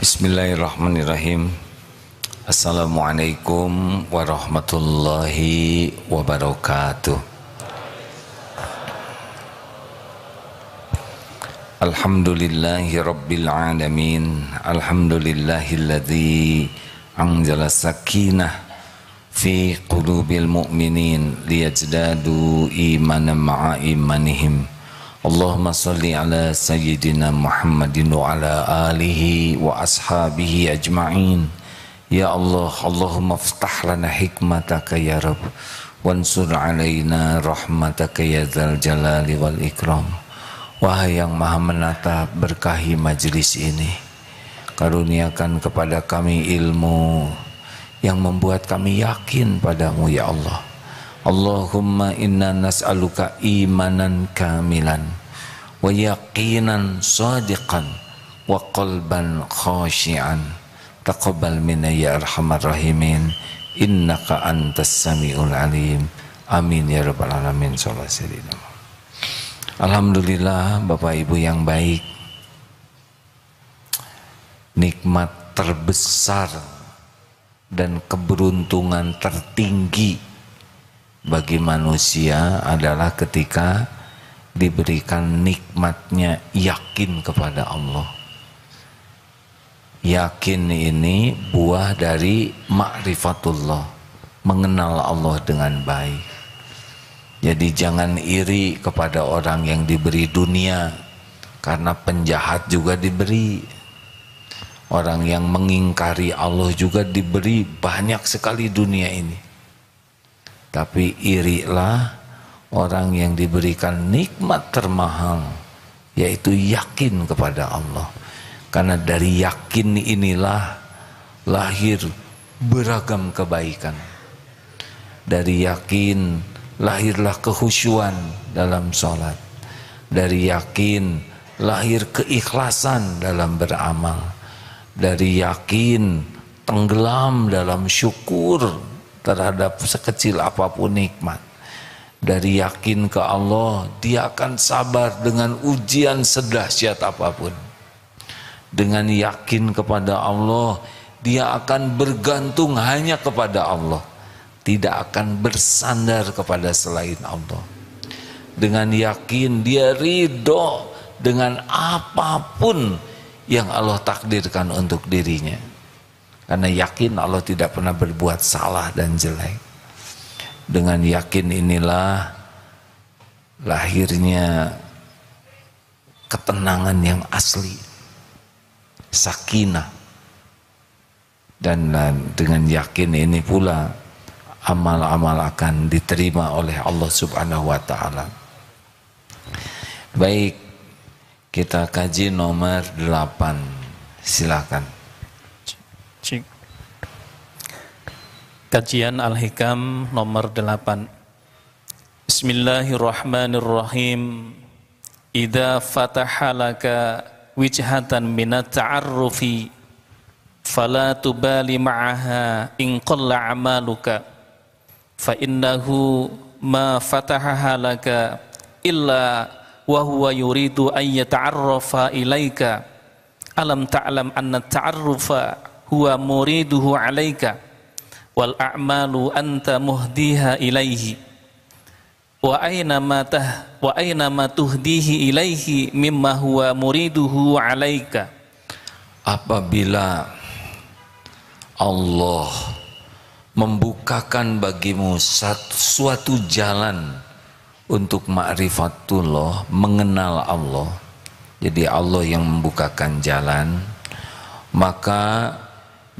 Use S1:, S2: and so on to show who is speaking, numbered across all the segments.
S1: Bismillahirrahmanirrahim. Assalamualaikum warahmatullahi wabarakatuh. Alhamdulillahi rabbil alamin. Alhamdulillahilladzi anzala sakinah fi qulubil mu'minin liyazdadu imanan ma'a imanihim. Allahumma salli ala sayyidina Muhammadin wa ala alihi wa ashabihi ajma'in. Ya Allah, Allahumma ftah lana hikmataka ya Rabb, wansur alaina rahmataka ya dzal jalali wal ikram. Wahai yang maha menata, berkahi majlis ini, karuniakan kepada kami ilmu yang membuat kami yakin padamu ya Allah. Allahumma inna nas'aluka imanan kamilan wa yaqinan sadiqan wa qalban khashi'an. Taqabbal minna ya arhamar rahimin, innaka antas samiul alim. Amin ya rabbal alamin. Alhamdulillah, Bapak Ibu yang baik, nikmat terbesar dan keberuntungan tertinggi bagi manusia adalah ketika diberikan nikmatnya yakin kepada Allah. Yakin ini buah dari ma'rifatullah, mengenal Allah dengan baik. Jadi jangan iri kepada orang yang diberi dunia, karena penjahat juga diberi. Orang yang mengingkari Allah juga diberi banyak sekali dunia ini. Tapi irilah orang yang diberikan nikmat termahal, yaitu yakin kepada Allah. Karena dari yakin inilah lahir beragam kebaikan. Dari yakin lahirlah kehusyuan dalam sholat. Dari yakin lahir keikhlasan dalam beramal. Dari yakin tenggelam dalam syukur terhadap sekecil apapun nikmat. Dari yakin ke Allah, dia akan sabar dengan ujian sedahsyat apapun. Dengan yakin kepada Allah, dia akan bergantung hanya kepada Allah, tidak akan bersandar kepada selain Allah. Dengan yakin dia ridho dengan apapun yang Allah takdirkan untuk dirinya, karena yakin Allah tidak pernah berbuat salah dan jelek. Dengan yakin inilah lahirnya ketenangan yang asli, sakinah. Dan dengan yakin ini pula amal-amal akan diterima oleh Allah Subhanahu wa ta'ala. Baik, kita kaji nomor 8. Silakan.
S2: Kajian Al-Hikam nomor 8. Bismillahirrahmanirrahim. Idza fataha laka wijhatan minat ta'arrufi fala tubali ma'aha in qalla amaluka fa innahu ma fataha laka illa wa huwa yuridu an yata'arrafa ilaika. Alam ta'lam anna ta'arrufa huwa muriduhu alaika wal a'malu anta muhdiha ilaihi wa aina ma tuhdihi ilaihi mimma huwa muriduhu alaika.
S1: Apabila Allah membukakan bagimu suatu jalan untuk ma'rifatullah, mengenal Allah, jadi Allah yang membukakan jalan, maka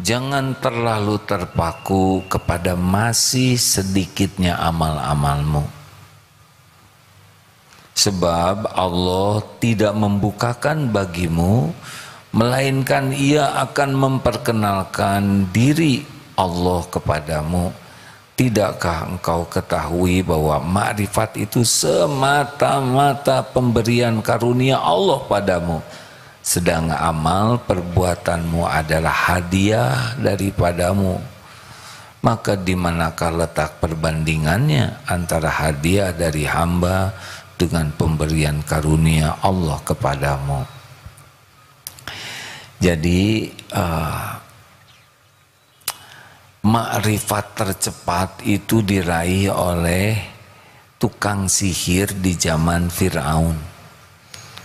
S1: jangan terlalu terpaku kepada masih sedikitnya amal-amalmu. Sebab Allah tidak membukakan bagimu, melainkan Ia akan memperkenalkan diri Allah kepadamu. Tidakkah engkau ketahui bahwa ma'rifat itu semata-mata pemberian karunia Allah padamu, sedang amal perbuatanmu adalah hadiah daripadamu? Maka di manakah letak perbandingannya antara hadiah dari hamba dengan pemberian karunia Allah kepadamu? Jadi makrifat tercepat itu diraih oleh tukang sihir di zaman Fir'aun.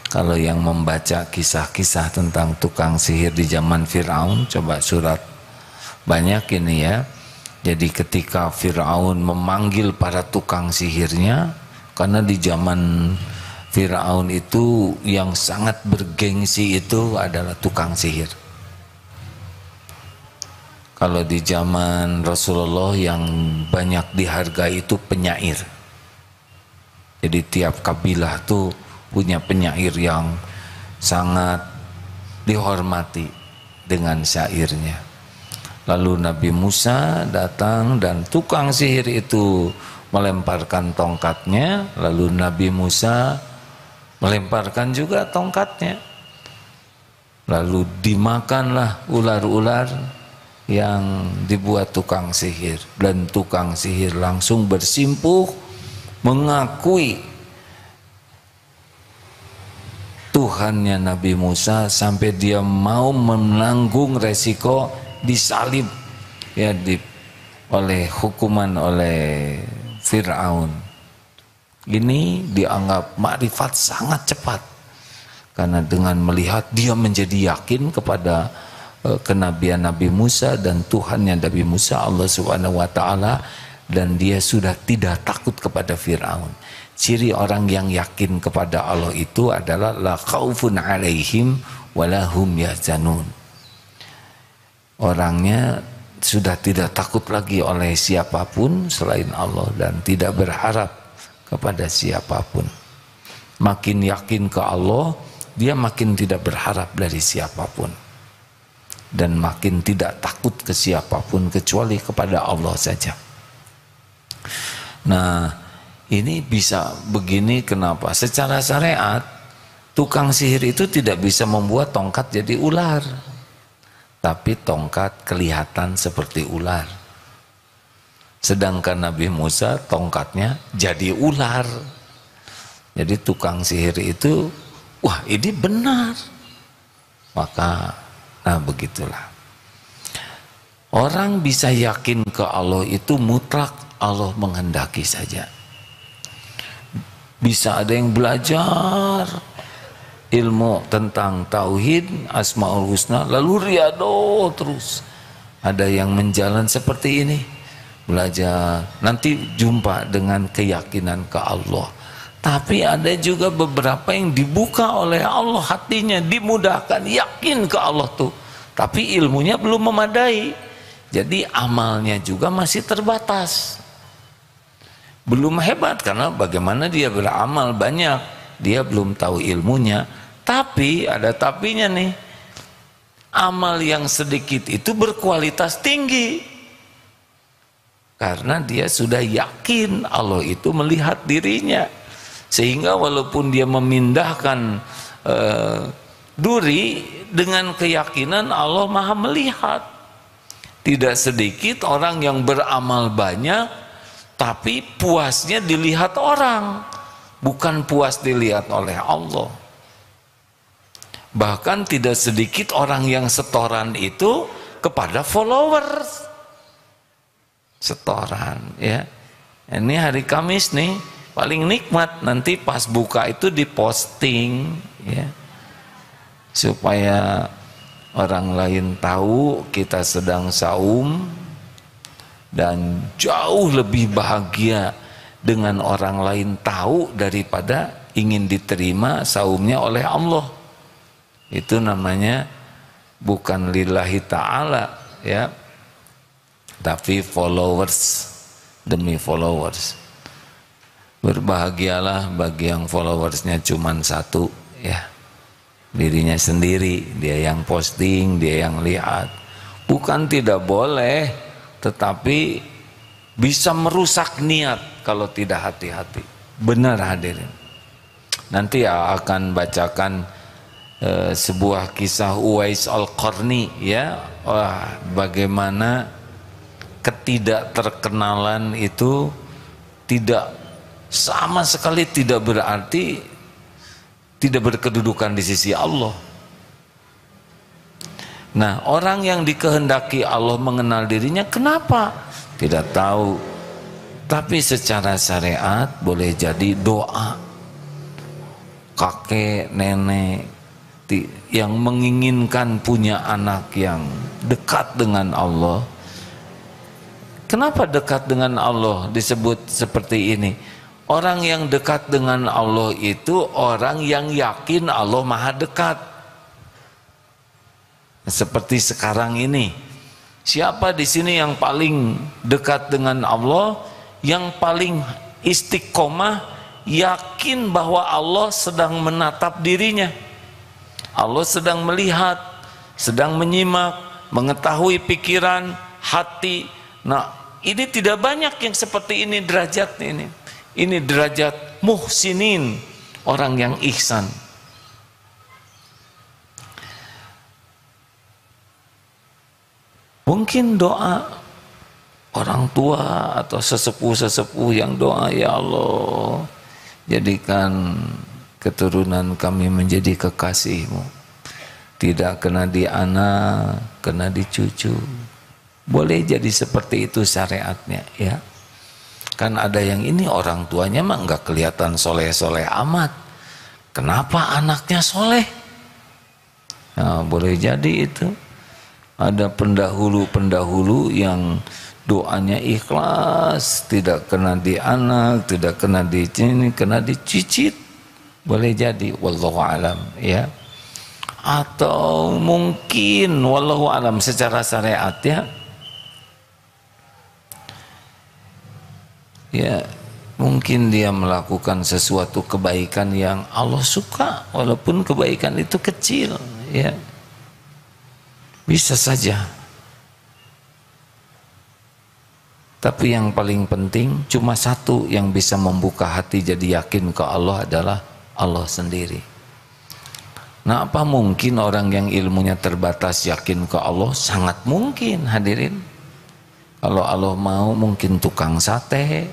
S1: Kalau yang membaca kisah-kisah tentang tukang sihir di zaman Fir'aun, coba surat banyak ini ya. Jadi ketika Fir'aun memanggil para tukang sihirnya, karena di zaman Fir'aun itu yang sangat bergengsi itu adalah tukang sihir. Kalau di zaman Rasulullah yang banyak dihargai itu penyair. Jadi tiap kabilah tuh punya penyair yang sangat dihormati dengan syairnya. Lalu Nabi Musa datang dan tukang sihir itu melemparkan tongkatnya, lalu Nabi Musa melemparkan juga tongkatnya. Lalu dimakanlah ular-ular yang dibuat tukang sihir, dan tukang sihir langsung bersimpuh mengakui Tuhannya Nabi Musa sampai dia mau menanggung resiko disalib ya oleh hukuman oleh Fir'aun. Ini dianggap makrifat sangat cepat karena dengan melihat dia menjadi yakin kepada kenabian Nabi Musa dan Tuhannya Nabi Musa Allah Subhanahu wa taala, dan dia sudah tidak takut kepada Fir'aun. Ciri orang yang yakin kepada Allah itu adalah la khaufun alaihim walahum yahzanun. Orangnya sudah tidak takut lagi oleh siapapun selain Allah dan tidak berharap kepada siapapun. Makin yakin ke Allah, dia makin tidak berharap dari siapapun dan makin tidak takut ke siapapun kecuali kepada Allah saja. Nah, ini bisa begini kenapa? Secara syariat, tukang sihir itu tidak bisa membuat tongkat jadi ular. Tapi tongkat kelihatan seperti ular. Sedangkan Nabi Musa tongkatnya jadi ular. Jadi tukang sihir itu, wah ini benar. Maka, nah begitulah. Orang bisa yakin ke Allah itu mutlak Allah menghendaki saja. Bisa ada yang belajar ilmu tentang tauhid, asmaul husna, lalu riyadhah terus. Ada yang menjalan seperti ini, belajar, nanti jumpa dengan keyakinan ke Allah. Tapi ada juga beberapa yang dibuka oleh Allah hatinya, dimudahkan, yakin ke Allah tuh. Tapi ilmunya belum memadai. Jadi amalnya juga masih terbatas. Belum hebat karena bagaimana dia beramal banyak, dia belum tahu ilmunya. Tapi ada tapinya nih, amal yang sedikit itu berkualitas tinggi karena dia sudah yakin Allah itu melihat dirinya, sehingga walaupun dia memindahkan duri dengan keyakinan Allah maha melihat. Tidak sedikit orang yang beramal banyak tapi puasnya dilihat orang, bukan puas dilihat oleh Allah. Bahkan tidak sedikit orang yang setoran itu kepada followers. Setoran ya. Ini hari Kamis nih paling nikmat, nanti pas buka itu diposting ya. Supaya orang lain tahu kita sedang saum, dan jauh lebih bahagia dengan orang lain tahu daripada ingin diterima saumnya oleh Allah. Itu namanya bukan lillahi ta'ala ya, tapi followers, demi followers. Berbahagialah bagi yang followersnya cuman satu ya, dirinya sendiri, dia yang posting, dia yang lihat. Bukan tidak boleh, tetapi bisa merusak niat kalau tidak hati-hati. Benar hadirin. Nanti akan bacakan sebuah kisah Uwais Al-Qarni ya. Wah, bagaimana ketidakterkenalan itu tidak sama sekali tidak berarti tidak berkedudukan di sisi Allah. Nah, orang yang dikehendaki Allah mengenal dirinya, kenapa? Tidak tahu. Tapi secara syariat boleh jadi doa. Kakek, nenek yang menginginkan punya anak yang dekat dengan Allah. Kenapa dekat dengan Allah disebut seperti ini? Orang yang dekat dengan Allah itu orang yang yakin Allah maha dekat. Seperti sekarang ini, siapa di sini yang paling dekat dengan Allah, yang paling istiqomah, yakin bahwa Allah sedang menatap dirinya, Allah sedang melihat, sedang menyimak, mengetahui pikiran, hati. Nah, ini tidak banyak yang seperti ini derajat ini. Ini derajat muhsinin, orang yang ihsan. Mungkin doa orang tua atau sesepuh-sesepuh yang doa, ya Allah, jadikan keturunan kami menjadi kekasih-Mu. Tidak kena di anak, kena di cucu. Boleh jadi seperti itu syariatnya, ya. Kan ada yang ini orang tuanya mah enggak kelihatan soleh-soleh amat. Kenapa anaknya soleh? Nah, boleh jadi itu. Ada pendahulu-pendahulu yang doanya ikhlas, tidak kena di anak, tidak kena di sini, kena dicicit. Boleh jadi, wallahu alam, ya. Atau mungkin wallahu alam secara syariat, ya mungkin dia melakukan sesuatu kebaikan yang Allah suka, walaupun kebaikan itu kecil, ya. Bisa saja. Tapi yang paling penting cuma satu yang bisa membuka hati jadi yakin ke Allah adalah Allah sendiri. Nah, apa mungkin orang yang ilmunya terbatas yakin ke Allah? Sangat mungkin, hadirin. Kalau Allah mau, mungkin tukang sate,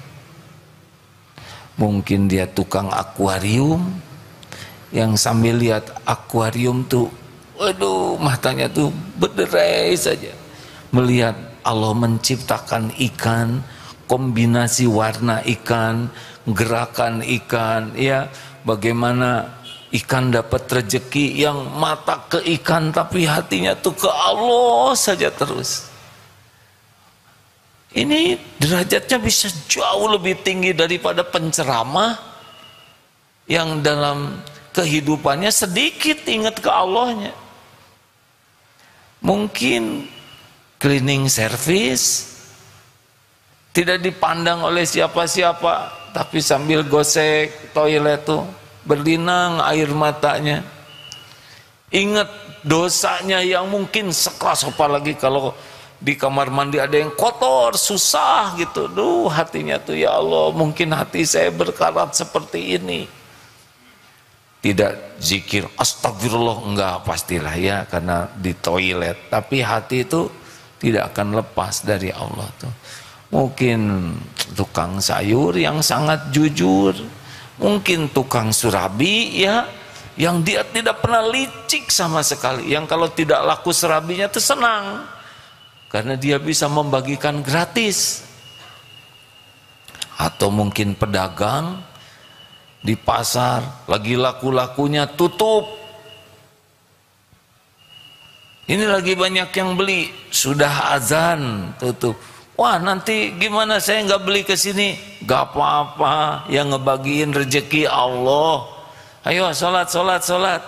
S1: mungkin dia tukang akuarium, yang sambil lihat akuarium tuh, waduh, matanya tuh berderai saja melihat Allah menciptakan ikan, kombinasi warna ikan, gerakan ikan, ya, bagaimana ikan dapat rezeki yang mata ke ikan tapi hatinya tuh ke Allah saja terus. Ini derajatnya bisa jauh lebih tinggi daripada penceramah yang dalam kehidupannya sedikit ingat ke Allahnya. Mungkin cleaning service tidak dipandang oleh siapa-siapa, tapi sambil gosek toilet tuh berlinang air matanya. Ingat dosanya yang mungkin sekelas, apalagi kalau di kamar mandi ada yang kotor, susah gitu. Duh, hatinya tuh, ya Allah, mungkin hati saya berkarat seperti ini. Tidak zikir astagfirullah, enggak, pastilah ya, karena di toilet. Tapi hati itu tidak akan lepas dari Allah tuh. Mungkin tukang sayur yang sangat jujur, mungkin tukang surabi, ya, yang dia tidak pernah licik sama sekali, yang kalau tidak laku surabinya tuh senang karena dia bisa membagikan gratis. Atau mungkin pedagang di pasar lagi laku-lakunya tutup, ini lagi banyak yang beli, sudah azan tutup. Wah, nanti gimana, saya nggak beli ke sini? Gak apa-apa, yang ngebagiin rezeki Allah. Ayo sholat, sholat, sholat.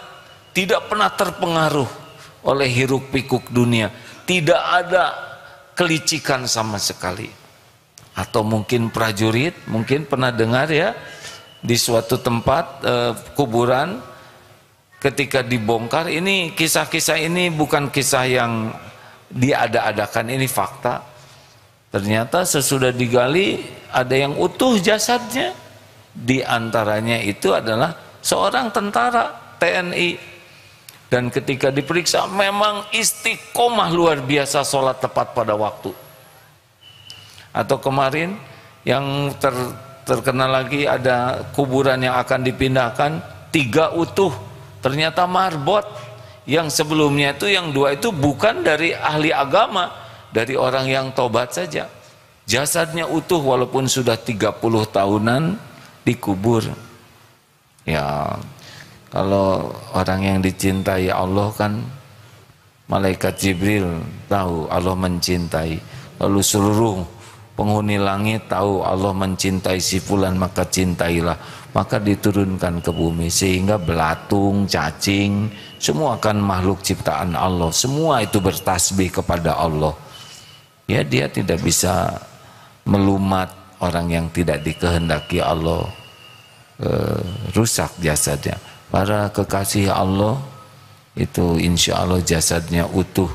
S1: Tidak pernah terpengaruh oleh hiruk pikuk dunia, tidak ada kelicikan sama sekali. Atau mungkin prajurit, mungkin pernah dengar ya, di suatu tempat kuburan ketika dibongkar, ini kisah-kisah ini bukan kisah yang diada-adakan, ini fakta. Ternyata sesudah digali ada yang utuh jasadnya. Di antaranya itu adalah seorang tentara TNI. Dan ketika diperiksa memang istiqomah luar biasa, sholat tepat pada waktu. Atau kemarin yang terkenal lagi, ada kuburan yang akan dipindahkan 3 utuh, ternyata marbot. Yang sebelumnya itu, yang dua itu bukan dari ahli agama, dari orang yang tobat saja. Jasadnya utuh walaupun sudah 30 tahunan dikubur. Ya, kalau orang yang dicintai Allah kan, malaikat Jibril tahu Allah mencintai. Lalu seluruh penghuni langit tahu Allah mencintai si fulan, maka cintailah. Maka diturunkan ke bumi, sehingga belatung, cacing, semua kan makhluk ciptaan Allah, semua itu bertasbih kepada Allah. Ya, dia tidak bisa melumat orang yang tidak dikehendaki Allah rusak jasadnya. Para kekasih Allah itu insya Allah jasadnya utuh,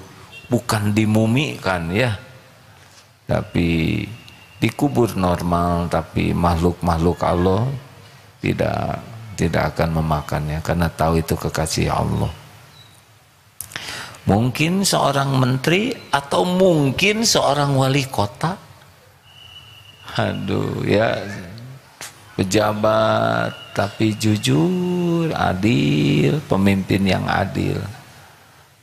S1: bukan dimumikan ya, tapi dikubur normal. Tapi makhluk-makhluk Allah tidak akan memakannya, karena tahu itu kekasih Allah. Mungkin seorang menteri atau mungkin seorang wali kota, aduh ya, pejabat tapi jujur, adil, pemimpin yang adil,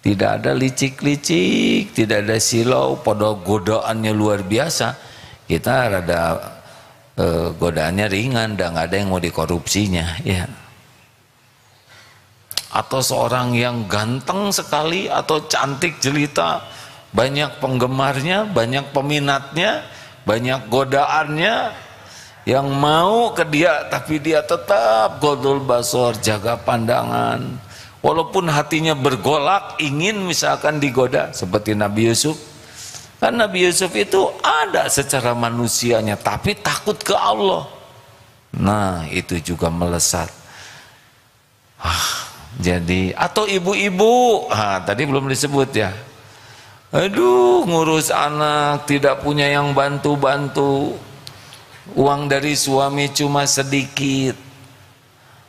S1: tidak ada licik-licik, tidak ada silau, pada godaannya luar biasa. Kita rada godaannya ringan, dan nggak ada yang mau dikorupsinya ya. Atau seorang yang ganteng sekali atau cantik jelita, banyak penggemarnya, banyak peminatnya, banyak godaannya yang mau ke dia, tapi dia tetap godul basor, jaga pandangan walaupun hatinya bergolak ingin misalkan digoda, seperti Nabi Yusuf. Kan Nabi Yusuf itu ada secara manusianya, tapi takut ke Allah. Nah, itu juga melesat. Jadi, atau ibu-ibu, tadi belum disebut ya. Aduh, ngurus anak, tidak punya yang bantu-bantu. Uang dari suami cuma sedikit.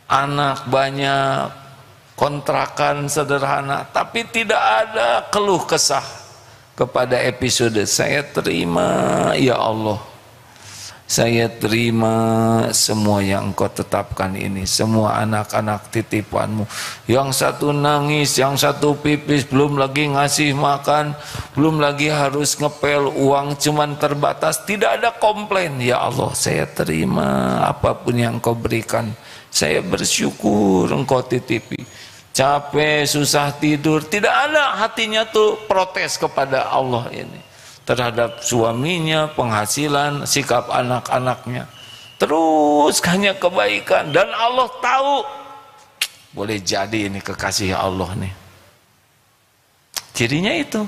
S1: Anak banyak, kontrakan sederhana, tapi tidak ada keluh kesah. Kepada episode, saya terima ya Allah, saya terima semua yang Engkau tetapkan ini, semua anak-anak titipanmu. Yang satu nangis, yang satu pipis, belum lagi ngasih makan, belum lagi harus ngepel, uang cuman terbatas, tidak ada komplain. Ya Allah, saya terima apapun yang Engkau berikan, saya bersyukur Engkau titipi. Capek, susah tidur, tidak ada hatinya tuh protes kepada Allah ini terhadap suaminya, penghasilan, sikap anak-anaknya. Terus hanya kebaikan, dan Allah tahu. Boleh jadi ini kekasih Allah nih. Cirinya itu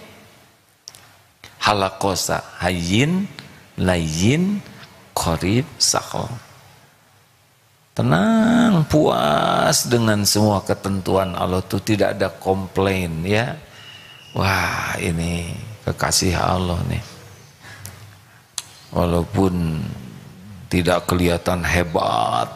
S1: halakosa, hayyin, layyin, qarib, sakhon. Tenang, puas dengan semua ketentuan Allah tuh, tidak ada komplain ya. Wah, ini kekasih Allah nih. Walaupun tidak kelihatan hebat,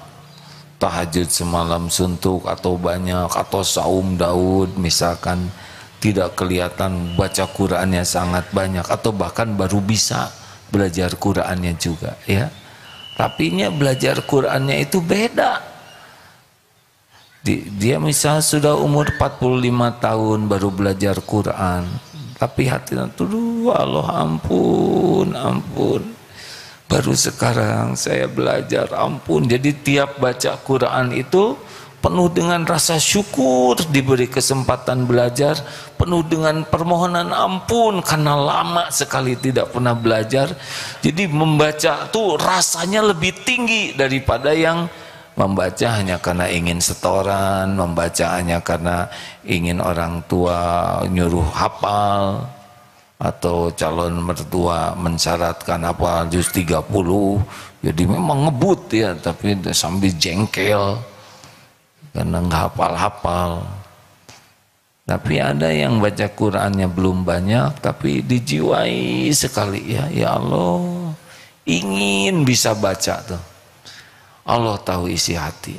S1: tahajud semalam suntuk atau banyak, atau saum Daud misalkan, tidak kelihatan baca Qur'annya sangat banyak, atau bahkan baru bisa belajar Qur'annya juga ya. Tapi belajar Qur'annya itu beda. Dia misal sudah umur 45 tahun baru belajar Qur'an, tapi hatinya tuh, Allah ampun, ampun. Baru sekarang saya belajar, ampun. Jadi tiap baca Qur'an itu penuh dengan rasa syukur diberi kesempatan belajar, penuh dengan permohonan ampun karena lama sekali tidak pernah belajar. Jadi membaca tuh rasanya lebih tinggi daripada yang membaca hanya karena ingin setoran, membaca hanya karena ingin orang tua nyuruh hafal, atau calon mertua mensyaratkan hafal juz 30. Jadi memang ngebut ya, tapi sambil jengkel karena nggak hafal-hafal. Tapi ada yang baca Qur'annya belum banyak, tapi dijiwai sekali ya. Ya Allah, ingin bisa baca tuh. Allah tahu isi hati.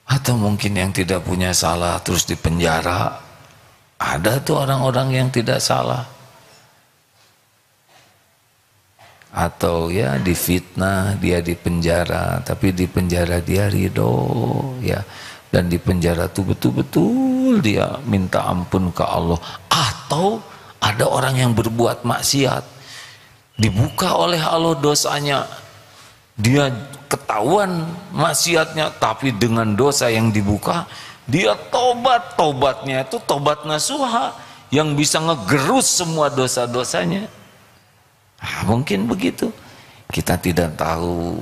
S1: Atau mungkin yang tidak punya salah terus dipenjara. Ada tuh orang-orang yang tidak salah. atau ya difitnah, dia di penjara, tapi di penjara dia ridho ya, dan di penjara tuh betul-betul dia minta ampun ke Allah. Atau ada orang yang berbuat maksiat, dibuka oleh Allah dosanya, dia ketahuan maksiatnya, tapi dengan dosa yang dibuka dia tobat, tobatnya itu tobat nasuha yang bisa ngegerus semua dosa-dosanya. Mungkin begitu. Kita tidak tahu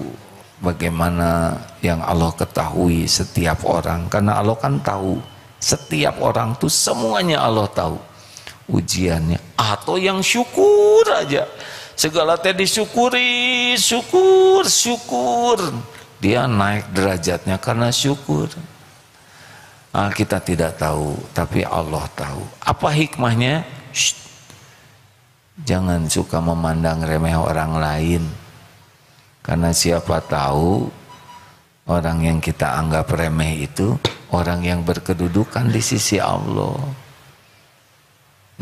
S1: bagaimana yang Allah ketahui setiap orang, karena Allah kan tahu setiap orang tuh semuanya Allah tahu ujiannya. Atau yang syukur aja, segala teh disyukuri, syukur, dia naik derajatnya karena syukur. Kita tidak tahu, tapi Allah tahu. Apa hikmahnya? Jangan suka memandang remeh orang lain, karena siapa tahu orang yang kita anggap remeh itu orang yang berkedudukan di sisi Allah.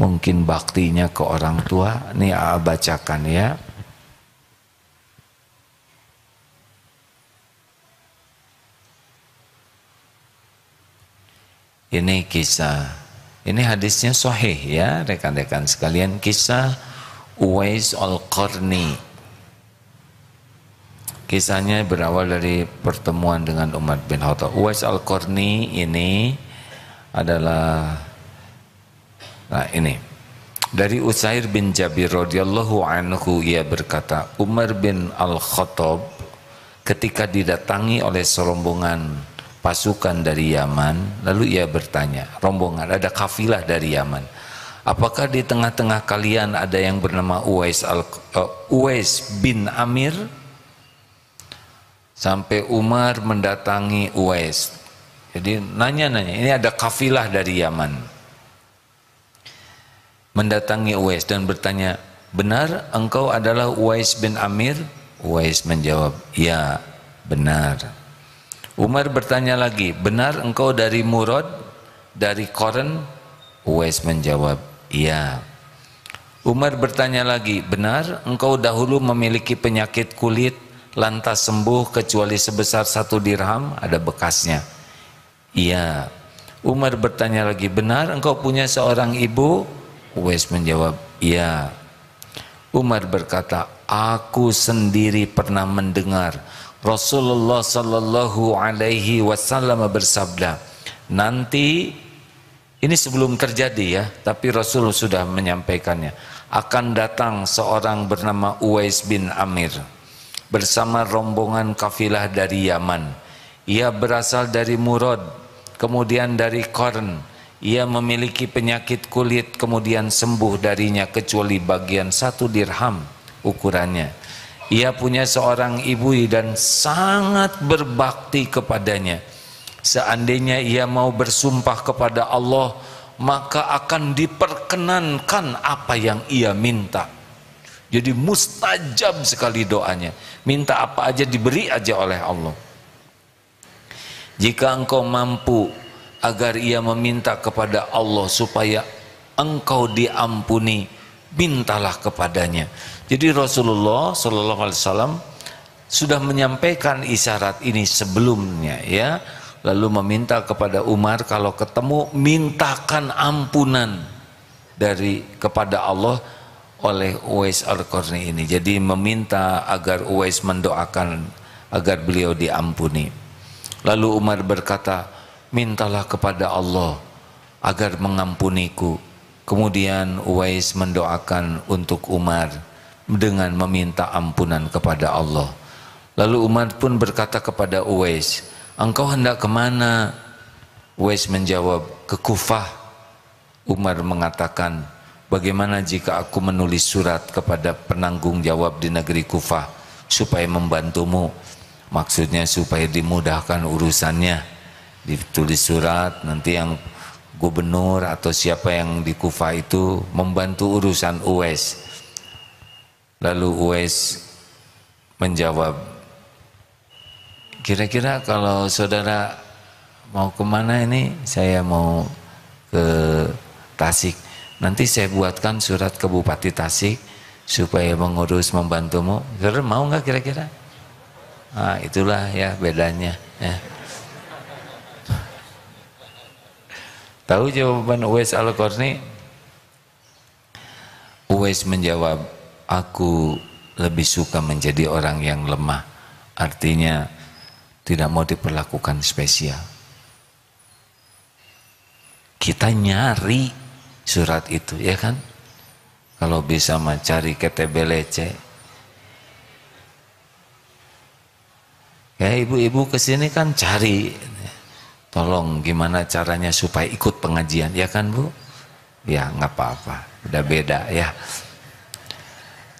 S1: Mungkin baktinya ke orang tua. Nih bacakan ya. Ini kisah, ini hadisnya sahih ya rekan-rekan sekalian, kisah Uwais Al-Qarni. Kisahnya berawal dari pertemuan dengan Umar bin Khattab. Uwais Al-Qarni ini adalah, nah ini dari Usair bin Jabir radhiyallahu anhu, ia berkata, Umar bin Al-Khattab ketika didatangi oleh serombongan pasukan dari Yaman, lalu ia bertanya, rombongan, ada kafilah dari Yaman, apakah di tengah-tengah kalian ada yang bernama Uwais bin Amir? Sampai Umar mendatangi Uwais. Jadi nanya-nanya, ini ada kafilah dari Yaman mendatangi Uwais dan bertanya, benar engkau adalah Uwais bin Amir? Uwais menjawab, ya benar. Umar bertanya lagi, benar engkau dari Murad, dari Qarn? Uwais menjawab, iya. Umar bertanya lagi, benar engkau dahulu memiliki penyakit kulit lantas sembuh kecuali sebesar 1 dirham, ada bekasnya? Iya. Umar bertanya lagi, benar engkau punya seorang ibu? Uwais menjawab, iya. Umar berkata, aku sendiri pernah mendengar Rasulullah sallallahu alaihi wasallam bersabda, nanti, ini sebelum terjadi ya, tapi Rasul sudah menyampaikannya, akan datang seorang bernama Uwais bin Amir bersama rombongan kafilah dari Yaman. Ia berasal dari Murad, kemudian dari Qarn. Ia memiliki penyakit kulit, kemudian sembuh darinya kecuali bagian 1 dirham ukurannya. Ia punya seorang ibu dan sangat berbakti kepadanya. Seandainya ia mau bersumpah kepada Allah, maka akan diperkenankan apa yang ia minta. Jadi mustajab sekali doanya. Minta apa aja diberi aja oleh Allah. Jika engkau mampu agar ia meminta kepada Allah supaya engkau diampuni, mintalah kepadanya. Jadi Rasulullah SAW sudah menyampaikan isyarat ini sebelumnya ya, lalu meminta kepada Umar kalau ketemu mintakan ampunan kepada Allah oleh Uwais Al-Qarni ini. Jadi meminta agar Uwais mendoakan agar beliau diampuni. Lalu Umar berkata, mintalah kepada Allah agar mengampuniku. Kemudian Uwais mendoakan untuk Umar dengan meminta ampunan kepada Allah. Lalu Umar pun berkata kepada Uwais, engkau hendak kemana? Uwais menjawab, ke Kufah. Umar mengatakan, bagaimana jika aku menulis surat kepada penanggung jawab di negeri Kufah supaya membantumu? Maksudnya supaya dimudahkan urusannya. Ditulis surat, nanti yang gubernur atau siapa yang di Kufah itu membantu urusan Uwais. Lalu Uwais menjawab, kira-kira kalau saudara mau kemana ini? Saya mau ke Tasik. Nanti saya buatkan surat ke Bupati Tasik supaya mengurus membantumu. Saudara mau nggak kira-kira? Nah, itulah ya bedanya ya. Tahu jawaban Uwais Al-Qarni? Uwais menjawab, aku lebih suka menjadi orang yang lemah. Artinya tidak mau diperlakukan spesial. Kita nyari surat itu, ya kan? Kalau bisa mencari KTBLC. Ya ibu-ibu kesini kan cari, tolong gimana caranya supaya ikut pengajian, ya kan Bu? Ya nggak apa-apa, udah beda ya.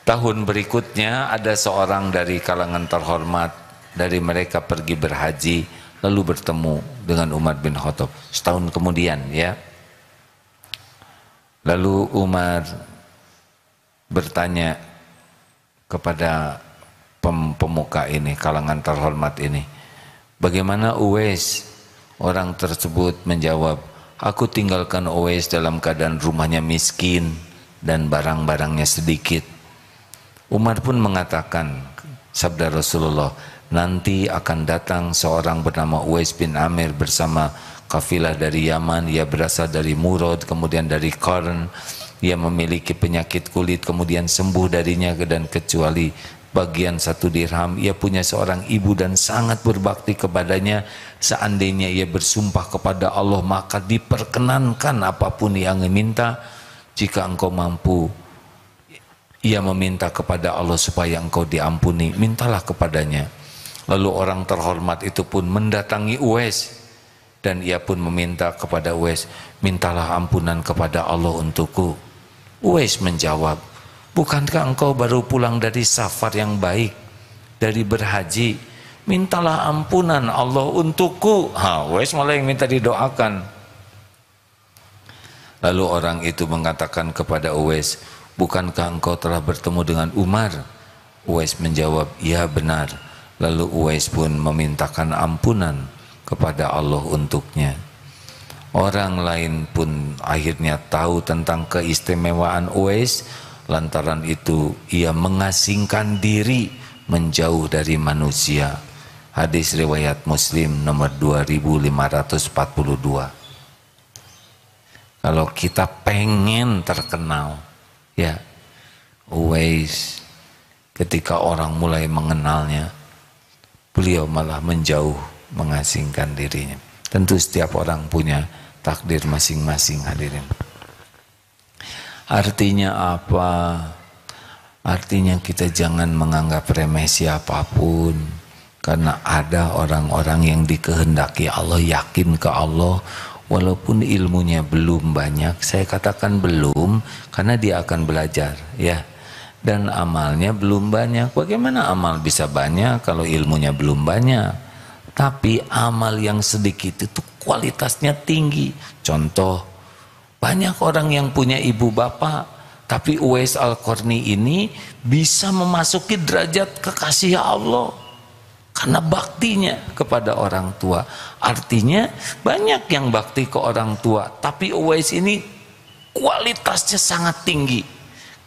S1: Tahun berikutnya ada seorang dari kalangan terhormat dari mereka pergi berhaji, lalu bertemu dengan Umar bin Khattab. Setahun kemudian ya. Lalu Umar bertanya kepada pemuka ini, kalangan terhormat ini, bagaimana Uwais? Orang tersebut menjawab, aku tinggalkan Uwais dalam keadaan rumahnya miskin dan barang-barangnya sedikit. Umar pun mengatakan, sabda Rasulullah, nanti akan datang seorang bernama Uwais bin Amir bersama kafilah dari Yaman. Ia berasal dari Murad, kemudian dari Qarn. Ia memiliki penyakit kulit, kemudian sembuh darinya, dan kecuali bagian 1 dirham, ia punya seorang ibu dan sangat berbakti kepadanya. Seandainya ia bersumpah kepada Allah, maka diperkenankan apapun yang minta. Jika engkau mampu, ia meminta kepada Allah supaya engkau diampuni, mintalah kepadanya. Lalu orang terhormat itu pun mendatangi Uwais, dan ia pun meminta kepada Uwais, mintalah ampunan kepada Allah untukku. Uwais menjawab, bukankah engkau baru pulang dari safar yang baik, dari berhaji? Mintalah ampunan Allah untukku. Uwais malah yang minta didoakan. Lalu orang itu mengatakan kepada Uwais, bukankah engkau telah bertemu dengan Umar? Uwais menjawab, ya benar. Lalu Uwais pun memintakan ampunan kepada Allah untuknya. Orang lain pun akhirnya tahu tentang keistimewaan Uwais. Lantaran itu ia mengasingkan diri menjauh dari manusia. Hadis riwayat Muslim nomor 2542. Kalau kita pengen terkenal, ya Uwais ketika orang mulai mengenalnya, beliau malah menjauh, mengasingkan dirinya. Tentu setiap orang punya takdir masing-masing, hadirin. Artinya apa? Artinya kita jangan menganggap remeh siapapun, karena ada orang-orang yang dikehendaki Allah, yakin ke Allah walaupun ilmunya belum banyak. Saya katakan belum karena dia akan belajar, ya. Dan amalnya belum banyak. Bagaimana amal bisa banyak kalau ilmunya belum banyak? Tapi amal yang sedikit itu kualitasnya tinggi. Contoh, banyak orang yang punya ibu bapak, tapi Uwais Al-Qarni ini bisa memasuki derajat kekasih Allah karena baktinya kepada orang tua. Artinya banyak yang bakti ke orang tua, tapi Uwais ini kualitasnya sangat tinggi.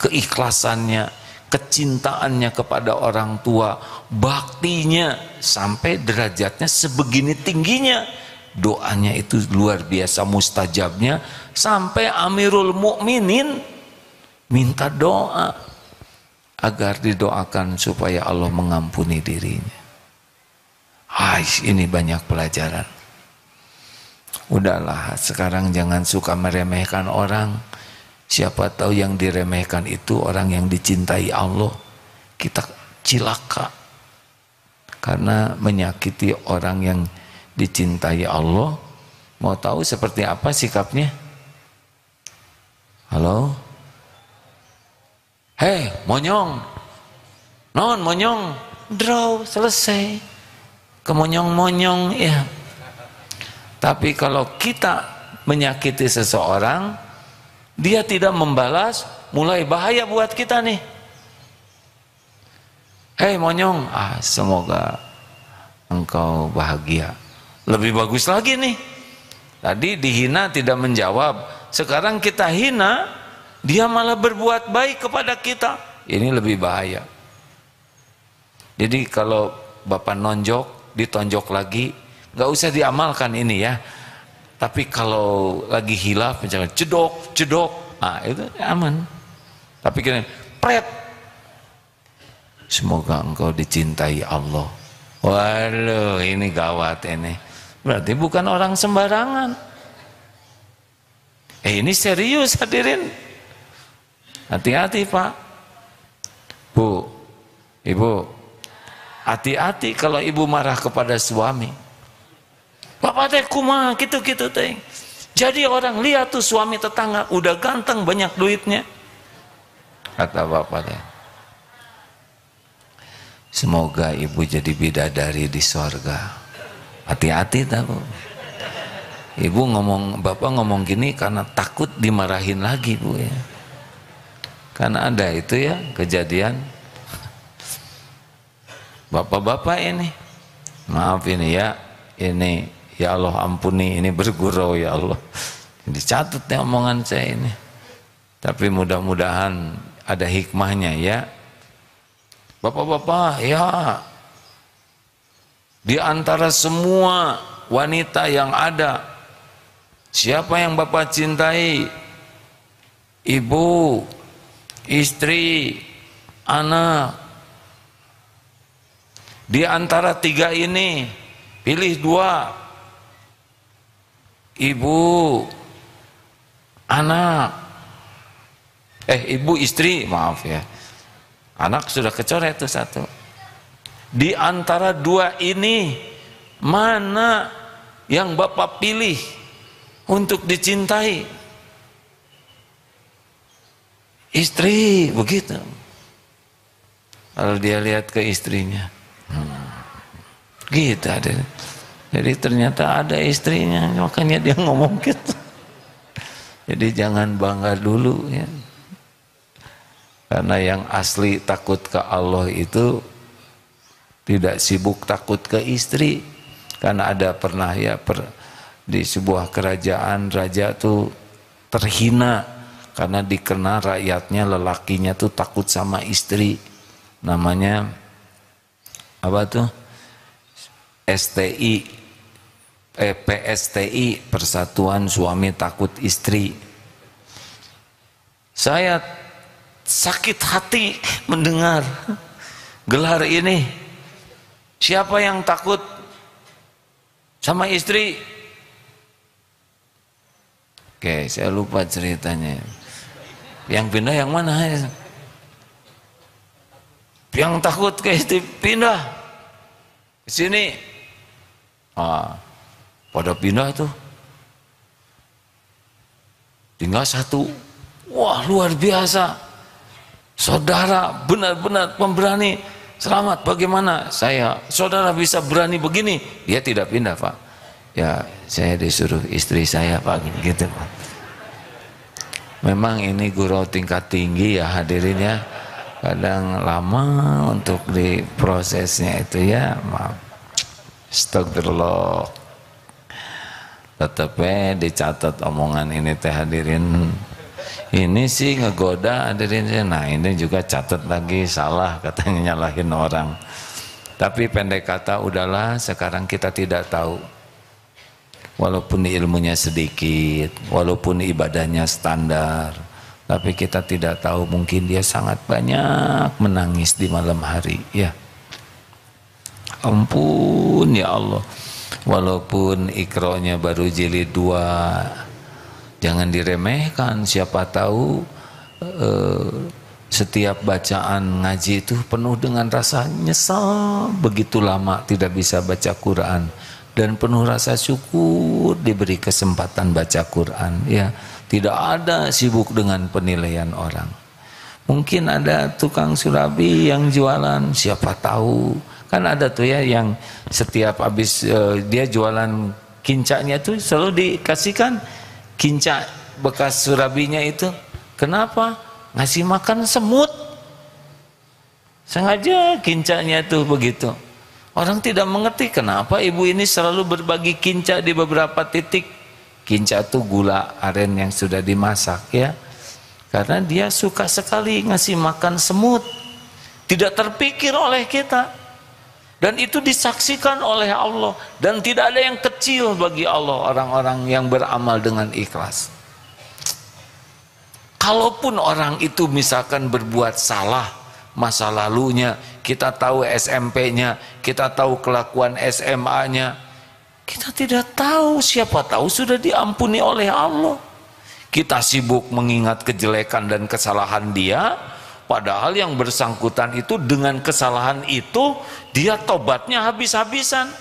S1: Keikhlasannya, kecintaannya kepada orang tua, baktinya sampai derajatnya sebegini tingginya. Doanya itu luar biasa mustajabnya, sampai Amirul Mukminin minta doa agar didoakan supaya Allah mengampuni dirinya. Ini banyak pelajaran. Udahlah, sekarang jangan suka meremehkan orang. Siapa tahu yang diremehkan itu orang yang dicintai Allah. Kita cilaka karena menyakiti orang yang dicintai Allah. Mau tahu seperti apa sikapnya? Halo? Hei, monyong. Non, monyong. Draw, selesai. Kemonyong-monyong, ya. Tapi kalau kita menyakiti seseorang, dia tidak membalas, mulai bahaya buat kita nih. Hei monyong, semoga engkau bahagia. Lebih bagus lagi nih. Tadi dihina tidak menjawab, sekarang kita hina, dia malah berbuat baik kepada kita. ini lebih bahaya. Jadi kalau bapak nonjok, ditonjok lagi, nggak usah diamalkan ini ya. Tapi kalau lagi hilaf, misalnya cedok, nah itu aman. Tapi kira pret, semoga engkau dicintai Allah. Waduh, ini gawat ini. Berarti bukan orang sembarangan. Ini serius hadirin. Hati-hati Pak. Bu, Ibu, hati-hati kalau ibu marah kepada suami. Bapak teh kumaha gitu-gitu teh. Jadi orang lihat tuh suami tetangga udah ganteng, banyak duitnya. Kata bapak teh, semoga ibu jadi bidadari di sorga. Hati-hati tahu. Ibu bapak ngomong gini karena takut dimarahin lagi bu ya. Karena ada itu ya kejadian. Bapak-bapak ini, maaf ini ya, ini ya Allah ampuni, ini bergurau ya Allah. Dicatat ya omongan saya ini. Tapi mudah-mudahan ada hikmahnya ya. Bapak-bapak ya, di antara semua wanita yang ada, siapa yang bapak cintai? Ibu, istri, anak. Di antara tiga ini pilih dua, ibu, anak. Ibu, istri, maaf ya, anak sudah kecoret itu satu. Di antara dua ini mana yang bapak pilih untuk dicintai? Istri, begitu. Kalau dia lihat ke istrinya, gitu ada. Jadi ternyata ada istrinya, makanya dia ngomong gitu. Jadi jangan bangga dulu ya. Karena yang asli takut ke Allah itu tidak sibuk takut ke istri. Karena ada pernah ya di sebuah kerajaan raja tuh terhina karena dikenal rakyatnya lelakinya tuh takut sama istri. Namanya apa tuh? PSTI, Persatuan Suami Takut Istri. Saya sakit hati mendengar gelar ini. Siapa yang takut sama istri? Oke, saya lupa ceritanya. Yang pindah yang mana? Yang takut ke istri pindah ke sini. Pada pindah tuh. Tinggal satu. Wah, luar biasa. Saudara benar-benar pemberani. Selamat, bagaimana saudara bisa berani begini? Dia tidak pindah Pak. Ya, saya disuruh istri saya Pak, gitu Pak. Memang ini gurau tingkat tinggi ya hadirin ya. Kadang lama untuk diprosesnya itu ya, maaf. Astagfirullah. Tetapnya dicatat omongan ini teh hadirin. Ini sih ngegoda hadirin. Nah ini juga catat lagi, salah katanya nyalahin orang. Tapi pendek kata udahlah, sekarang kita tidak tahu. Walaupun ilmunya sedikit, walaupun ibadahnya standar, tapi kita tidak tahu, mungkin dia sangat banyak menangis di malam hari ya. Ampun ya Allah. Walaupun ikronya baru jilid 2, jangan diremehkan. Siapa tahu setiap bacaan ngaji itu penuh dengan rasa nyesal, begitu lama tidak bisa baca Quran, dan penuh rasa syukur diberi kesempatan baca Quran ya. Tidak ada sibuk dengan penilaian orang. Mungkin ada tukang surabi yang jualan, siapa tahu. Kan ada tuh ya yang setiap habis dia jualan kincaknya tuh selalu dikasihkan kincak bekas surabinya itu. Kenapa? Ngasih makan semut. Sengaja kincaknya tuh begitu. Orang tidak mengerti kenapa ibu ini selalu berbagi kincak di beberapa titik. Kincak tuh gula aren yang sudah dimasak ya. Karena dia suka sekali ngasih makan semut. Tidak terpikir oleh kita. Dan itu disaksikan oleh Allah. Dan tidak ada yang kecil bagi Allah orang-orang yang beramal dengan ikhlas. Kalaupun orang itu misalkan berbuat salah masa lalunya, kita tahu SMP-nya, kita tahu kelakuan SMA-nya, kita tidak tahu, siapa tahu sudah diampuni oleh Allah. Kita sibuk mengingat kejelekan dan kesalahan dia, padahal yang bersangkutan itu dengan kesalahan itu dia tobatnya habis-habisan.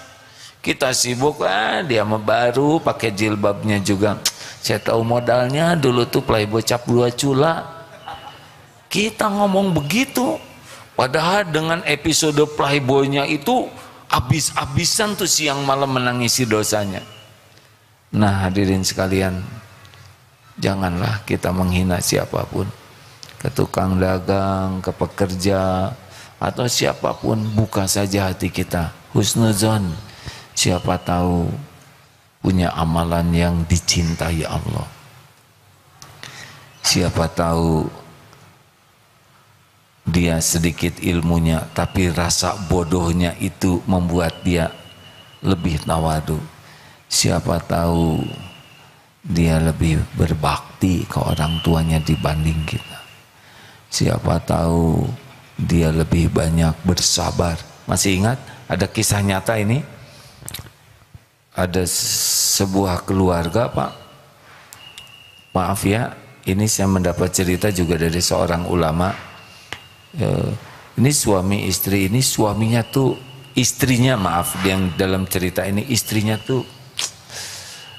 S1: Kita sibuk, dia mah baru pakai jilbabnya juga. Saya tahu modalnya dulu tuh playboy cap 2 cula. Kita ngomong begitu, padahal dengan episode playboynya itu habis-habisan tuh siang malam menangisi dosanya. Nah hadirin sekalian, janganlah kita menghina siapapun, ke tukang dagang, ke pekerja, atau siapapun. Buka saja hati kita, husnuzon, siapa tahu punya amalan yang dicintai Allah. Siapa tahu dia sedikit ilmunya, tapi rasa bodohnya itu membuat dia lebih tawadu. Siapa tahu dia lebih berbakti ke orang tuanya dibanding kita. Siapa tahu dia lebih banyak bersabar. Masih ingat ada kisah nyata ini? Ada sebuah keluarga, Pak, maaf ya, ini saya mendapat cerita juga dari seorang ulama. Ini suami istri, ini suaminya tuh, istrinya maaf, yang dalam cerita ini istrinya tuh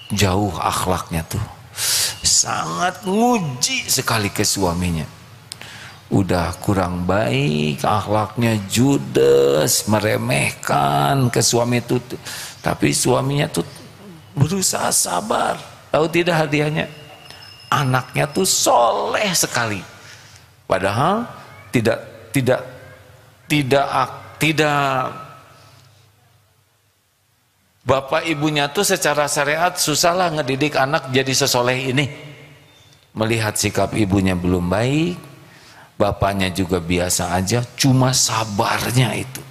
S1: jauh akhlaknya tuh, sangat nguji sekali ke suaminya. Udah kurang baik akhlaknya, judes, meremehkan ke suami itu. Tapi suaminya tuh berusaha sabar. Tahu tidak hadiahnya? Anaknya tuh soleh sekali. Padahal tidak bapak ibunya tuh secara syariat susahlah ngedidik anak jadi sesoleh ini. Melihat sikap ibunya belum baik, bapaknya juga biasa aja, cuma sabarnya itu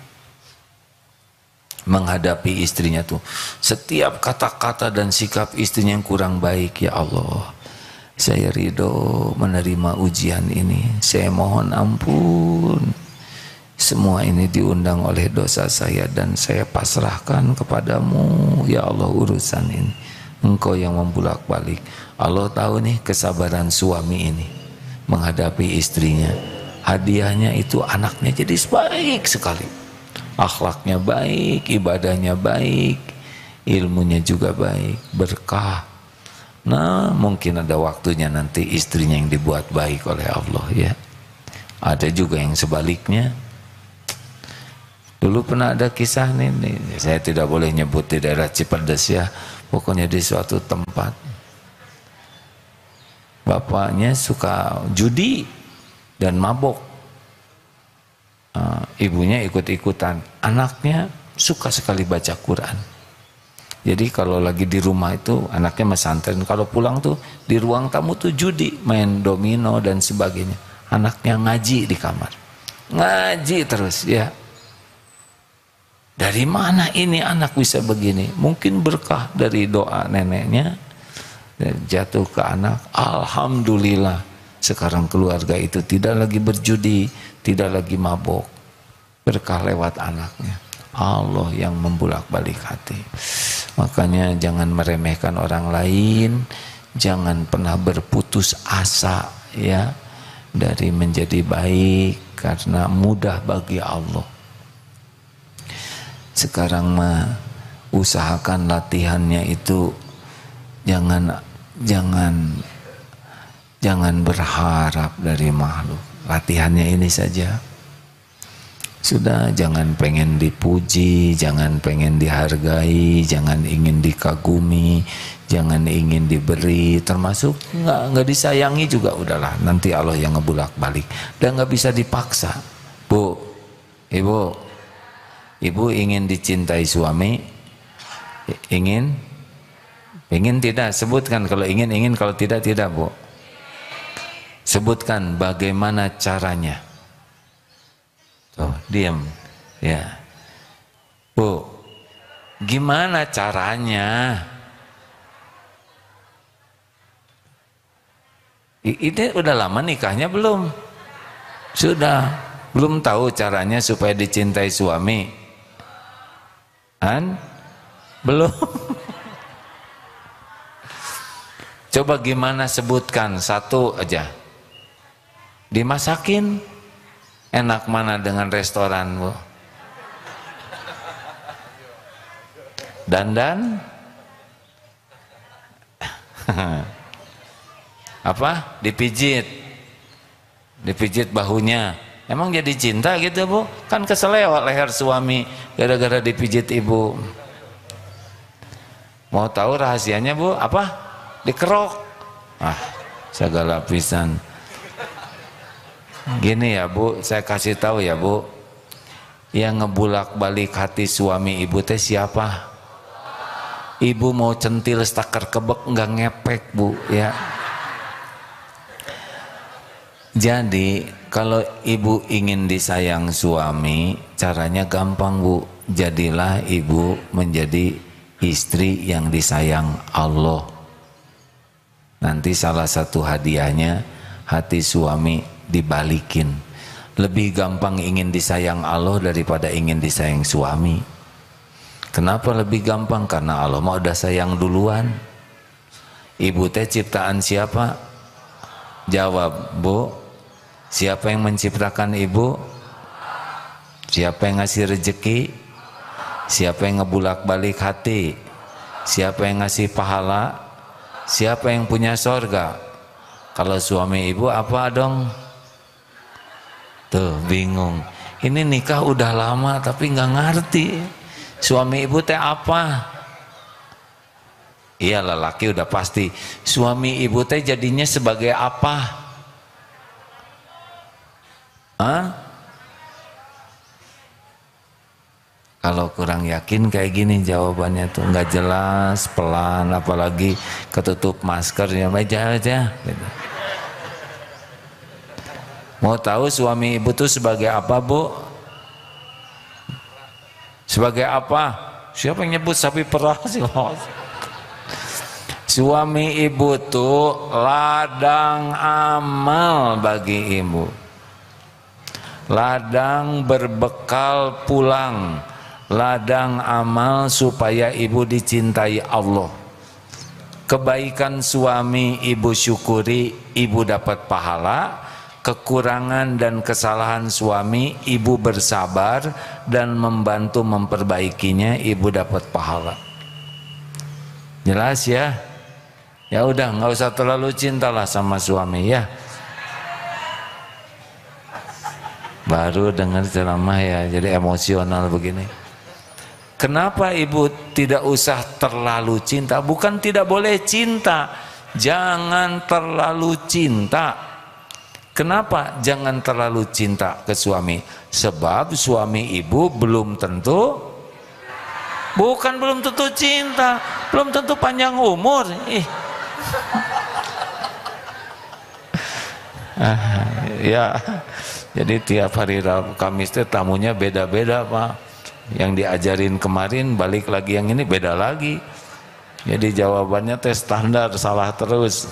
S1: menghadapi istrinya tuh. Setiap kata-kata dan sikap istrinya yang kurang baik, ya Allah, saya ridho menerima ujian ini. Saya mohon ampun. Semua ini diundang oleh dosa saya dan saya pasrahkan kepadamu, ya Allah, urusan ini. Engkau yang membulak-balik. Allah tahu nih kesabaran suami ini menghadapi istrinya. Hadiahnya itu anaknya jadi baik sekali. Akhlaknya baik, ibadahnya baik, ilmunya juga baik, berkah. Nah, mungkin ada waktunya nanti istrinya yang dibuat baik oleh Allah, ya. Ada juga yang sebaliknya. Dulu pernah ada kisah nih, saya tidak boleh nyebut di daerah Cipadas ya, pokoknya di suatu tempat. Bapaknya suka judi dan mabok. Ibunya ikut-ikutan. Anaknya suka sekali baca Quran. Jadi kalau lagi di rumah itu anaknya mesantren, kalau pulang tuh di ruang tamu tuh judi, main domino dan sebagainya. Anaknya ngaji di kamar, ngaji terus, ya. Dari mana ini anak bisa begini? Mungkin berkah dari doa neneknya jatuh ke anak. Alhamdulillah sekarang keluarga itu tidak lagi berjudi, tidak lagi mabok. Berkah lewat anaknya. Allah yang membulak-balik hati. Makanya jangan meremehkan orang lain, jangan pernah berputus asa, ya, dari menjadi baik, karena mudah bagi Allah. Sekarang mah usahakan latihannya itu jangan berharap dari makhluk. Latihannya ini saja. Sudah, jangan pengen dipuji, jangan pengen dihargai, jangan ingin dikagumi, jangan ingin diberi, termasuk nggak disayangi juga udahlah. Nanti Allah yang ngebulak-balik. Dan nggak bisa dipaksa. Bu, ibu ingin dicintai suami? Ingin? Ingin tidak? Sebutkan kalau ingin, kalau tidak, Bu. Sebutkan bagaimana caranya. Tuh, diam. Ya. Bu, gimana caranya? Ini udah lama nikahnya belum? Sudah. Belum tahu caranya supaya dicintai suami? Kan? Belum. Coba gimana, sebutkan satu aja. Dimasakin enak mana dengan restoran, Bu? Dandan apa? Dipijit bahunya. Emang jadi cinta gitu, Bu? Kan keselewat leher suami gara-gara dipijit ibu. Mau tahu rahasianya, Bu? Apa? Dikerok. Segala pisan. Gini ya, Bu, saya kasih tahu ya, Bu. Yang ngebulak-balik hati suami ibu teh siapa? Ibu mau centil stakar kebek nggak ngepek, Bu, ya. Jadi kalau ibu ingin disayang suami, caranya gampang, Bu. Jadilah ibu menjadi istri yang disayang Allah. Nanti salah satu hadiahnya hati suami dibalikin. Lebih gampang ingin disayang Allah daripada ingin disayang suami. Kenapa lebih gampang? Karena Allah mah udah sayang duluan. Ibu teh ciptaan siapa? Jawab, Bu. Siapa yang menciptakan ibu? Siapa yang ngasih rezeki? Siapa yang ngebulak-balik hati? Siapa yang ngasih pahala? Siapa yang punya sorga? Kalau suami ibu apa dong? Tuh bingung. Ini nikah udah lama tapi nggak ngerti. Suami ibu teh apa? Iya, lelaki udah pasti. Suami ibu teh jadinya sebagai apa? Hah? Kalau kurang yakin kayak gini jawabannya tuh nggak jelas, pelan, apalagi ketutup masker ya baca aja. Gitu. Mau tahu suami ibu tuh sebagai apa, Bu? Sebagai apa? Siapa yang nyebut sapi perah sih? Suami ibu tuh ladang amal bagi ibu. Ladang berbekal pulang. Ladang amal supaya ibu dicintai Allah. Kebaikan suami ibu syukuri, ibu dapat pahala. Kekurangan dan kesalahan suami ibu bersabar dan membantu memperbaikinya, ibu dapat pahala. Jelas ya? Ya udah, nggak usah terlalu cintalah sama suami ya. Baru dengar ceramah ya, jadi emosional begini. Kenapa ibu tidak usah terlalu cinta? Bukan tidak boleh cinta, jangan terlalu cinta. Kenapa jangan terlalu cinta ke suami? Sebab suami ibu belum tentu, bukan belum tentu cinta, belum tentu panjang umur. Ya, jadi tiap hari Kamis itu tamunya beda-beda, Pak. Yang diajarin kemarin balik lagi yang ini beda lagi. Jadi jawabannya tes standar salah terus.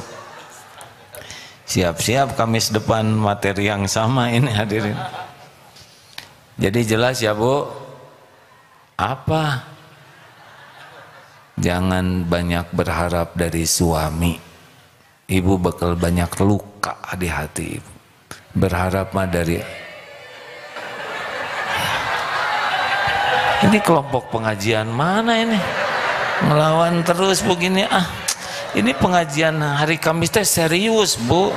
S1: Siap-siap Kamis depan materi yang sama ini hadirin. Jadi jelas ya, Bu. Apa? Jangan banyak berharap dari suami. Ibu bakal banyak luka di hati ibu. Berharap mah dari ini kelompok pengajian mana ini? Melawan terus begini Ini pengajian hari Kamis teh serius, Bu.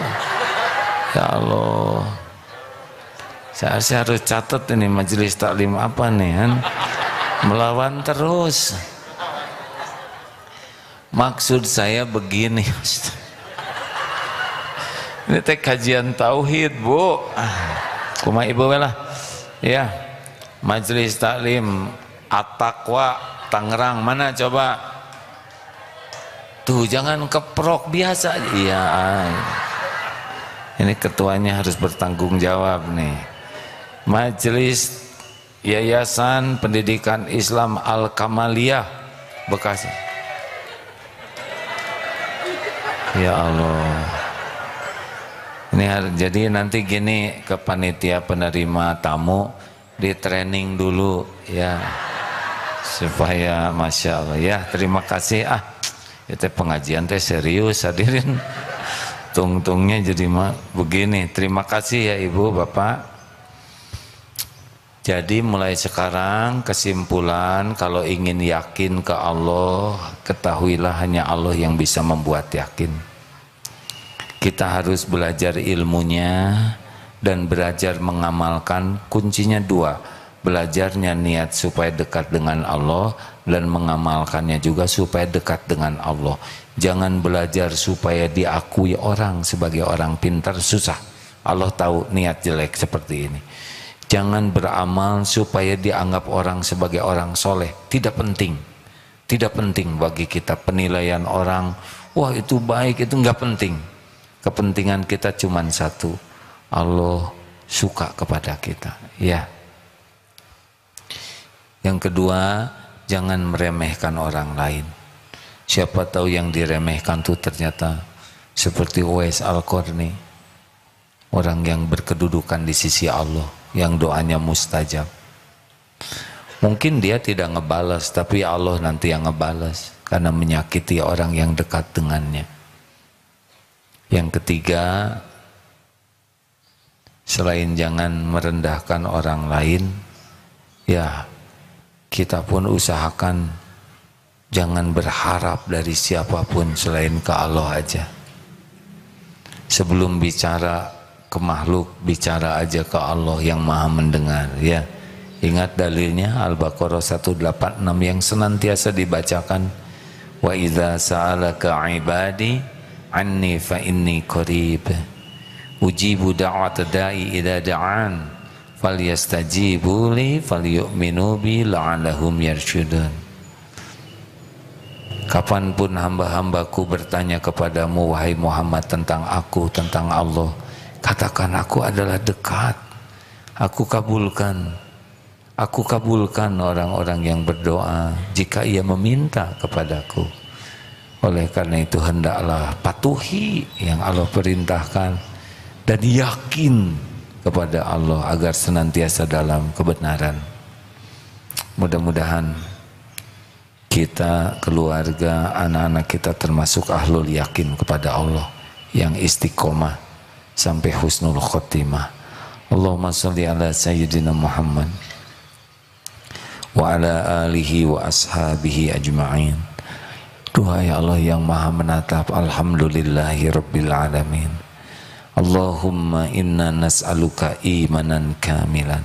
S1: Ya Allah. Saya harus catat ini majelis taklim apa nih kan? Melawan terus. Maksud saya begini. Ini teh kajian tauhid, Bu. Kumaha ibu lah. Ya. Majelis taklim At-Taqwa Tangerang mana coba? Tuh jangan keprok biasa. Iya. Ini ketuanya harus bertanggung jawab nih. Majelis Yayasan Pendidikan Islam Al-Kamaliyah Bekasi. Ya Allah. Ini jadi nanti gini, ke panitia penerima tamu di training dulu ya, supaya Masya Allah ya. Terima kasih. Itu pengajian teh serius hadirin. Tungtungnya jadi begini. Terima kasih ya Ibu Bapak. Jadi mulai sekarang kesimpulan, kalau ingin yakin ke Allah, ketahuilah hanya Allah yang bisa membuat yakin. Kita harus belajar ilmunya dan belajar mengamalkan. Kuncinya dua, belajarnya niat supaya dekat dengan Allah, dan mengamalkannya juga supaya dekat dengan Allah. Jangan belajar supaya diakui orang sebagai orang pintar, susah. Allah tahu niat jelek seperti ini. Jangan beramal supaya dianggap orang sebagai orang soleh, tidak penting. Tidak penting bagi kita penilaian orang, wah itu baik, itu enggak penting. Kepentingan kita cuma satu, Allah suka kepada kita ya. Yang kedua, jangan meremehkan orang lain. Siapa tahu yang diremehkan itu ternyata seperti Uwais Al-Qarni, orang yang berkedudukan di sisi Allah, yang doanya mustajab. Mungkin dia tidak ngebalas, tapi Allah nanti yang ngebalas karena menyakiti orang yang dekat dengannya. Yang ketiga, selain jangan merendahkan orang lain, ya kita pun usahakan jangan berharap dari siapapun selain ke Allah aja. Sebelum bicara ke makhluk, bicara aja ke Allah yang maha mendengar ya. Ingat dalilnya Al-Baqarah 186 yang senantiasa dibacakan. Wa idza sa'alaka 'ibadi anni fa inni qarib ujibu da'wata da'i idza da'an falyastajibu li falyu'minu bi la'allahum yarshudun. Kapanpun hamba-hambaku bertanya kepadamu wahai Muhammad tentang aku, tentang Allah, katakan aku adalah dekat, aku kabulkan orang-orang yang berdoa jika ia meminta kepadaku. Oleh karena itu hendaklah patuhi yang Allah perintahkan dan yakin kepada Allah agar senantiasa dalam kebenaran. Mudah-mudahan kita, keluarga, anak-anak kita termasuk ahlul yakin kepada Allah yang istiqomah sampai husnul khotimah. Allahumma sholli ala sayyidina Muhammad wa ala alihi wa ashabihi ajma'in. Doa ya Allah yang maha menatap, alhamdulillahi rabbil alamin. Allahumma inna nas'aluka imanan kamilan.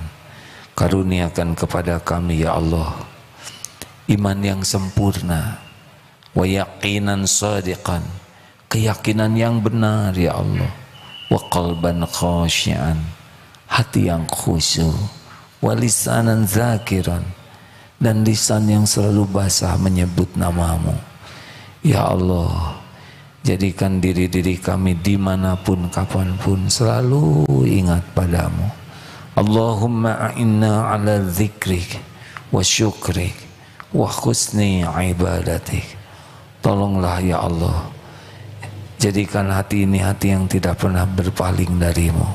S1: Karuniakan kepada kami ya Allah iman yang sempurna, wa yaqinan shadiqan, keyakinan yang benar ya Allah, wa qalban khasyian, hati yang khusyuk, wa lisanan zakiran, dan lisan yang selalu basah menyebut namamu. Ya Allah, jadikan diri-diri kami dimanapun kapanpun selalu ingat padamu. Allahumma a'inna ala dzikrik wa syukrik wa husni ibadatik. Tolonglah ya Allah, jadikan hati ini hati yang tidak pernah berpaling darimu,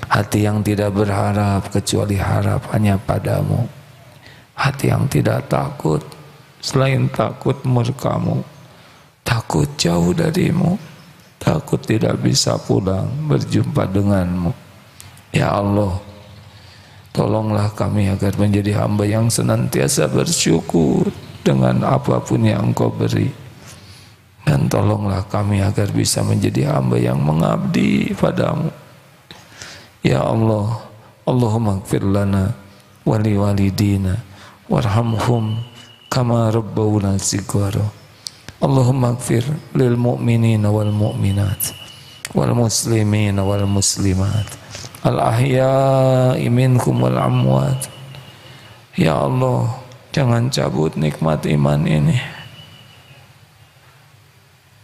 S1: hati yang tidak berharap kecuali harap hanya padamu, hati yang tidak takut selain takut murkamu, takut jauh darimu, takut tidak bisa pulang berjumpa denganmu. Ya Allah, tolonglah kami agar menjadi hamba yang senantiasa bersyukur dengan apapun yang Engkau beri, dan tolonglah kami agar bisa menjadi hamba yang mengabdi padamu. Ya Allah, Allahumma ighfir lana wa li walidina warhamhum kama rabbawna shighara. Allahumma ighfir lil mu'minina wal mu'minat wal muslimina wal muslimat al ahya'i minkum wal amwat. Ya Allah, jangan cabut nikmat iman ini,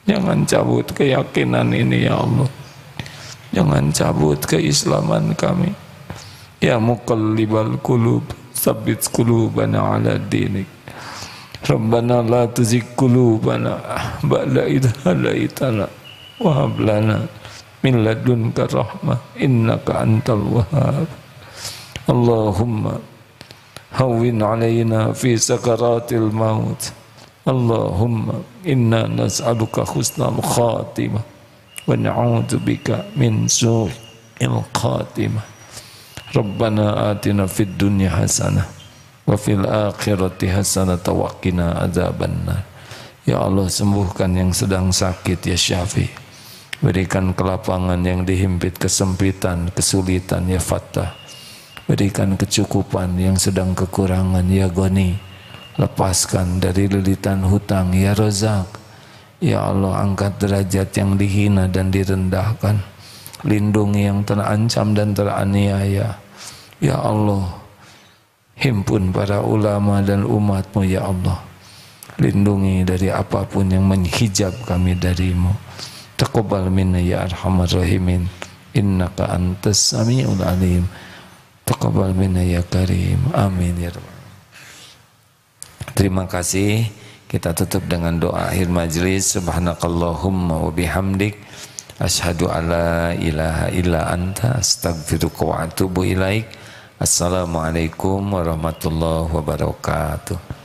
S1: jangan cabut keyakinan ini ya Allah. jangan cabut keislaman kami. Ya muqallibal qulub, tsabbit qulubana ala dinik. Rabbana la tuzigh qulubana ba'da idh hadaitana wa hab lana min ladunka rahmah innaka antal wahhab. Allahumma hawwin alaina fi sakaratil maut. Allahumma inna nas'aluka husnal khatimah wa na'udzubika min su'il khatimah. Rabbana atina fid dunya hasanah wa fil akhirati hasanah wa qina adzabannar. Ya Allah, sembuhkan yang sedang sakit ya Syafi. Berikan kelapangan yang dihimpit kesempitan, kesulitan ya Fattah. Berikan kecukupan yang sedang kekurangan ya Ghani. Lepaskan dari lilitan hutang ya Razak. Ya Allah, angkat derajat yang dihina dan direndahkan. Lindungi yang terancam dan teraniaya. Ya Allah, himpun para ulama dan umatmu ya Allah. Lindungi dari apapun yang menghijab kami darimu. Taqabbal minna ya arhamar rahimin. Innaka antas sami'ul alim. Taqabbal minna ya karim. Amin ya rabbal. Terima kasih. Kita tutup dengan doa akhir majlis. Subhanakallahumma wa bihamdik, asyhadu alla ilaha illa anta, astaghfiruka wa atubu ilaik. Assalamualaikum warahmatullahi wabarakatuh.